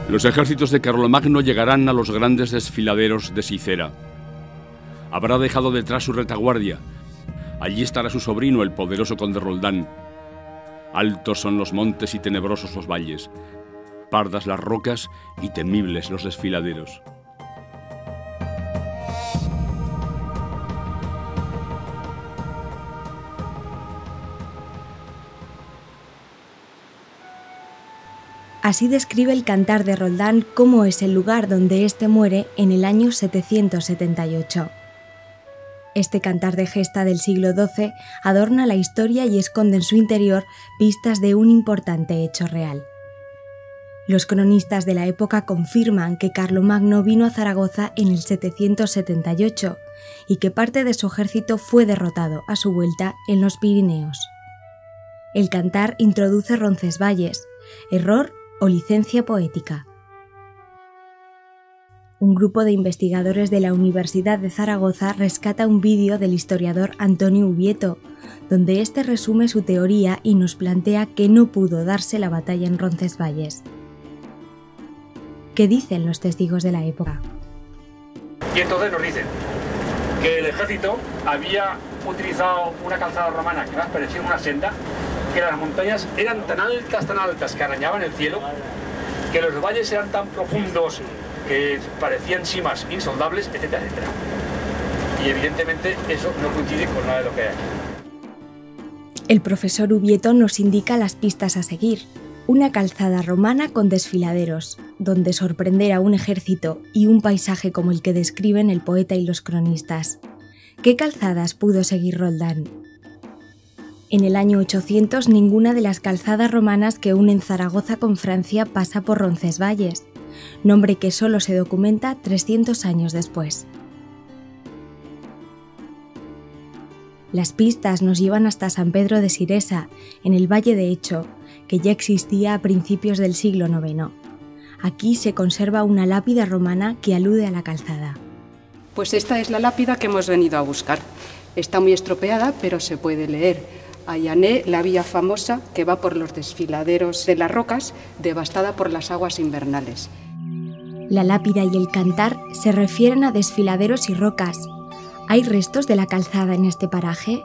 Los ejércitos de Carlomagno llegarán a los grandes desfiladeros de Sicera. Habrá dejado detrás su retaguardia. Allí estará su sobrino, el poderoso conde Roldán. Altos son los montes y tenebrosos los valles, pardas las rocas y temibles los desfiladeros. Así describe el Cantar de Roldán cómo es el lugar donde éste muere en el año 778. Este cantar de gesta del siglo XII adorna la historia y esconde en su interior pistas de un importante hecho real. Los cronistas de la época confirman que Carlomagno vino a Zaragoza en el 778 y que parte de su ejército fue derrotado a su vuelta en los Pirineos. El cantar introduce Roncesvalles, error o licencia poética. Un grupo de investigadores de la Universidad de Zaragoza rescata un vídeo del historiador Antonio Ubieto, donde éste resume su teoría y nos plantea que no pudo darse la batalla en Roncesvalles. ¿Qué dicen los testigos de la época? Y entonces nos dicen que el ejército había utilizado una calzada romana que más parecía una senda, que las montañas eran tan altas que arañaban el cielo, que los valles eran tan profundos que parecían cimas insondables, etcétera, etcétera. Y evidentemente eso no coincide con nada de lo que hay aquí. El profesor Ubieto nos indica las pistas a seguir. Una calzada romana con desfiladeros, donde sorprender a un ejército y un paisaje como el que describen el poeta y los cronistas. ¿Qué calzadas pudo seguir Roldán? En el año 800 ninguna de las calzadas romanas que unen Zaragoza con Francia pasa por Roncesvalles, nombre que solo se documenta 300 años después. Las pistas nos llevan hasta San Pedro de Siresa, en el Valle de Hecho, que ya existía a principios del siglo IX. Aquí se conserva una lápida romana que alude a la calzada. Pues esta es la lápida que hemos venido a buscar. Está muy estropeada, pero se puede leer. Allané la vía famosa que va por los desfiladeros de las rocas, devastada por las aguas invernales. La lápida y el cantar se refieren a desfiladeros y rocas. ¿Hay restos de la calzada en este paraje?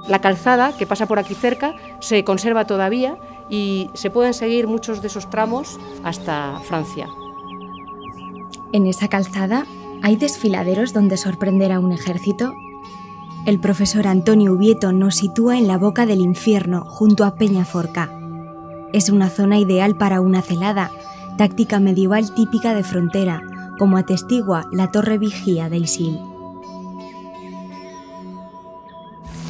La calzada, que pasa por aquí cerca, se conserva todavía y se pueden seguir muchos de esos tramos hasta Francia. ¿En esa calzada hay desfiladeros donde sorprender a un ejército? El profesor Antonio Ubieto nos sitúa en la boca del infierno, junto a Peñaforca. Es una zona ideal para una celada, táctica medieval típica de frontera, como atestigua la torre vigía de Isil.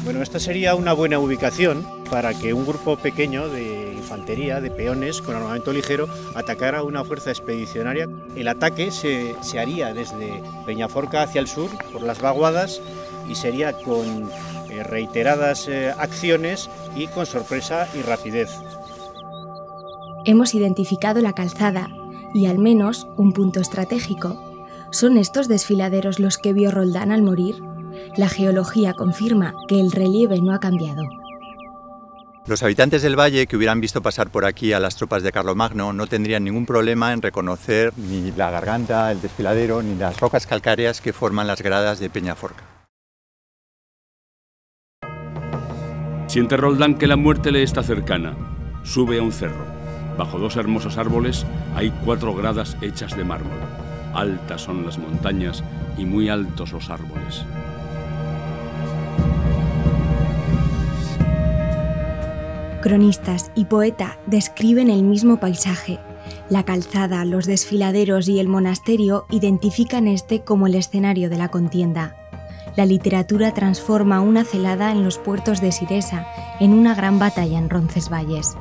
Bueno, esta sería una buena ubicación para que un grupo pequeño de infantería, de peones con armamento ligero, atacara una fuerza expedicionaria. El ataque se haría desde Peñaforca hacia el sur, por las vaguadas, y sería con reiteradas acciones y con sorpresa y rapidez. Hemos identificado la calzada y al menos un punto estratégico. ¿Son estos desfiladeros los que vio Roldán al morir? La geología confirma que el relieve no ha cambiado. Los habitantes del valle que hubieran visto pasar por aquí a las tropas de Carlomagno no tendrían ningún problema en reconocer ni la garganta, el desfiladero, ni las rocas calcáreas que forman las gradas de Peñaforca. Siente Roldán que la muerte le está cercana. Sube a un cerro. Bajo dos hermosos árboles hay 4 gradas hechas de mármol. Altas son las montañas y muy altos los árboles. Cronistas y poeta describen el mismo paisaje. La calzada, los desfiladeros y el monasterio identifican este como el escenario de la contienda. La literatura transforma una celada en los puertos de Siresa en una gran batalla en Roncesvalles.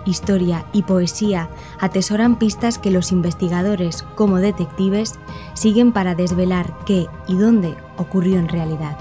Historia y poesía atesoran pistas que los investigadores, como detectives, siguen para desvelar qué y dónde ocurrió en realidad.